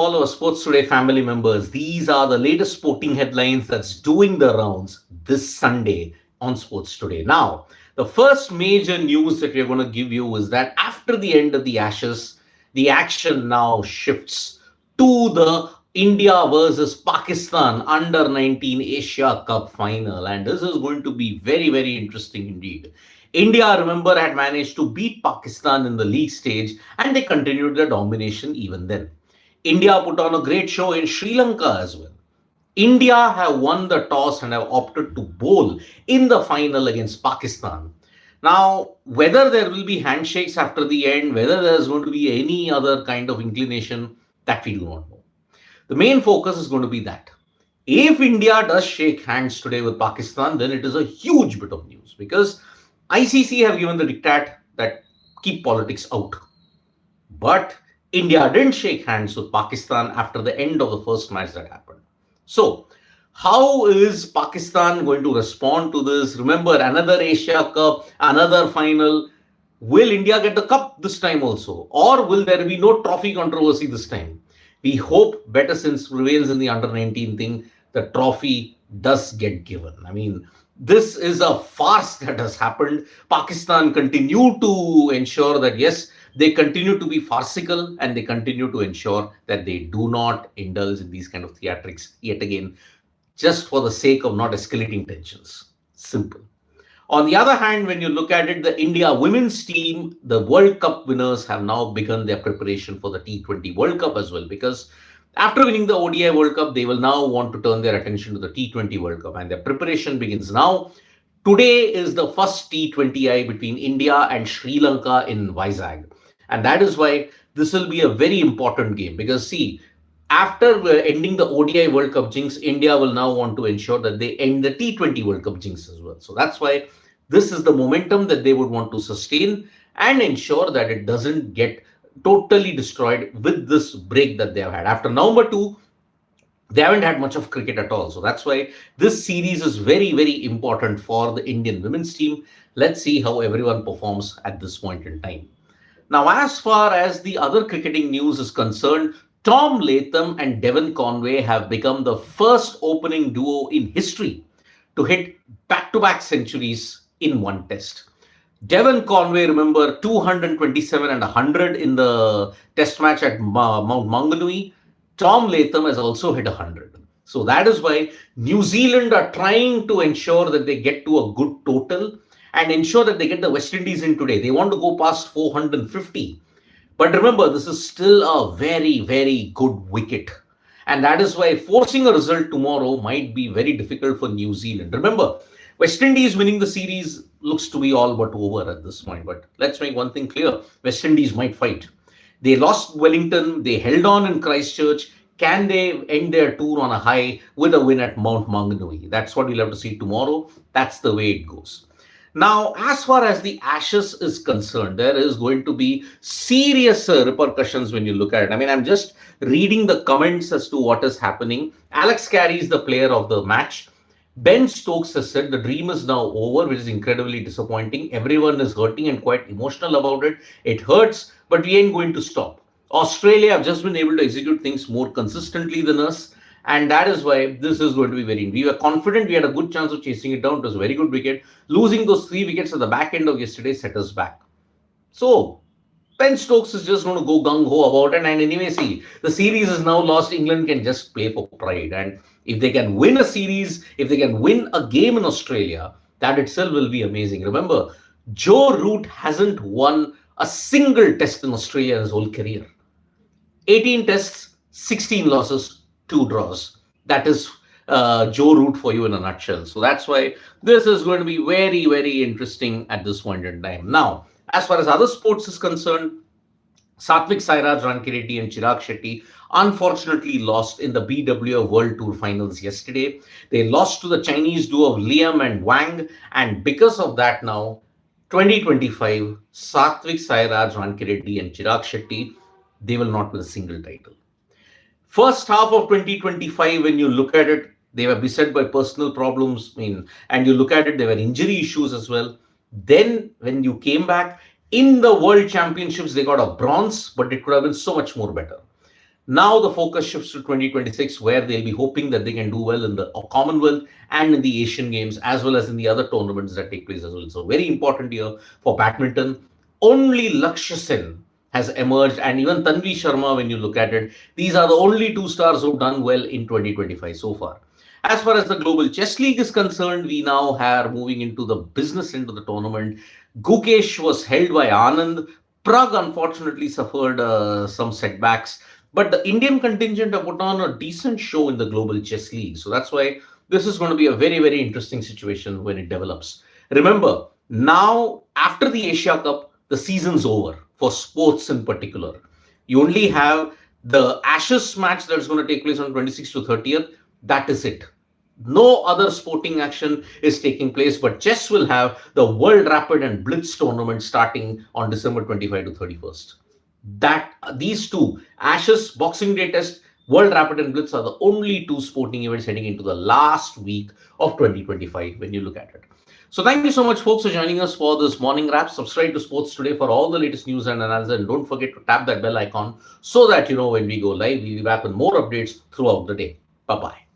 all our Sports Today family members. These are the latest sporting headlines that's doing the rounds this Sunday on Sports Today. Now, the first major news that we're going to give you is that after the end of the Ashes, the action now shifts to the India versus Pakistan under 19 Asia Cup final. And this is going to be very, very interesting indeed. India, remember, had managed to beat Pakistan in the league stage and they continued their domination even then. India put on a great show in Sri Lanka as well. India have won the toss and have opted to bowl in the final against Pakistan. Now, whether there will be handshakes after the end, whether there's going to be any other kind of inclination, that we do not know. The main focus is going to be that. If India does shake hands today with Pakistan, then it is a huge bit of news because ICC have given the diktat that keep politics out. But India didn't shake hands with Pakistan after the end of the first match that happened. So, how is Pakistan going to respond to this? Remember, another Asia Cup, another final. Will India get the cup this time also? Or will there be no trophy controversy this time? We hope better sense prevails in the under 19 thing. The trophy does get given. I mean, this is a farce that has happened. Pakistan continue to ensure that, yes, they continue to be farcical and they continue to ensure that they do not indulge in these kind of theatrics yet again, just for the sake of not escalating tensions. Simple. On the other hand, when you look at it, the India women's team, the World Cup winners, have now begun their preparation for the T20 World Cup as well, because after winning the ODI World Cup, they will now want to turn their attention to the T20 World Cup, and their preparation begins now. Today is the first T20I between India and Sri Lanka in Vizag. And that is why this will be a very important game because, see, after ending the ODI World Cup jinx, India will now want to ensure that they end the T20 World Cup jinx as well. So that's why this is the momentum that they would want to sustain and ensure that it doesn't get totally destroyed with this break that they have had. After November 2, they haven't had much of cricket at all. So that's why this series is very, very important for the Indian women's team. Let's see how everyone performs at this point in time. Now, as far as the other cricketing news is concerned, Tom Latham and Devon Conway have become the first opening duo in history to hit back-to-back centuries in one test. Devon Conway, remember, 227 and 100 in the test match at Mount Maunganui. Tom Latham has also hit 100. So that is why New Zealand are trying to ensure that they get to a good total and ensure that they get the West Indies in today. They want to go past 450. But remember, this is still a very, very good wicket. And that is why forcing a result tomorrow might be very difficult for New Zealand. Remember, West Indies winning the series looks to be all but over at this point. But let's make one thing clear. West Indies might fight. They lost Wellington. They held on in Christchurch. Can they end their tour on a high with a win at Mount Maunganui? That's what we'll have to see tomorrow. That's the way it goes. Now, as far as the Ashes is concerned, there is going to be serious repercussions when you look at it. I mean, I'm just reading the comments as to what is happening. Alex Carey is the player of the match. Ben Stokes has said the dream is now over, which is incredibly disappointing. Everyone is hurting and quite emotional about it. It hurts, but we ain't going to stop. Australia have just been able to execute things more consistently than us. And that is why this is going to be very. We were confident we had a good chance of chasing it down. It was a very good wicket. Losing those 3 wickets at the back end of yesterday set us back. So, Ben Stokes is just going to go gung-ho about it. And anyway, see, the series is now lost. England can just play for pride. And if they can win a series, if they can win a game in Australia, that itself will be amazing. Remember, Joe Root hasn't won a single test in Australia in his whole career. 18 tests, 16 losses. 2 draws. That is Joe Root for you in a nutshell. So that's why this is going to be very, very interesting at this point in time. Now, as far as other sports is concerned, Satvik Sairaj, Rankireddy and Chirag Shetty unfortunately lost in the BWF World Tour finals yesterday. They lost to the Chinese duo of Liam and Wang. And because of that now, 2025, Satvik Sairaj, Rankireddy and Chirag Shetty, they will not win a single title. First half of 2025, when you look at it, they were beset by personal problems. And you look at it, there were injury issues as well. Then, when you came back in the World Championships, they got a bronze, but it could have been so much more better. Now the focus shifts to 2026, where they'll be hoping that they can do well in the Commonwealth and in the Asian Games, as well as in the other tournaments that take place as well. So very important year for badminton. Only Lakshya Sen has emerged, and even Tanvi Sharma, when you look at it, these are the only two stars who've done well in 2025 so far. As far as the Global Chess League is concerned, we now are moving into the business end of the tournament. Gukesh was held by Anand. Prague unfortunately suffered some setbacks, but the Indian contingent have put on a decent show in the Global Chess League. So that's why this is going to be a very, very interesting situation when it develops. Remember, now after the Asia Cup, the season's over for sports in particular. You only have the Ashes match that's going to take place on 26th to 30th. That is it. No other sporting action is taking place, but chess will have the World Rapid and Blitz tournament starting on December 25 to 31st. That these two, Ashes Boxing Day Test, World Rapid and Blitz, are the only two sporting events heading into the last week of 2025 when you look at it. So thank you so much, folks, for joining us for this morning wrap. Subscribe to Sports Today for all the latest news and analysis, and don't forget to tap that bell icon so that you know when we go live. We'll be back with more updates throughout the day. Bye bye.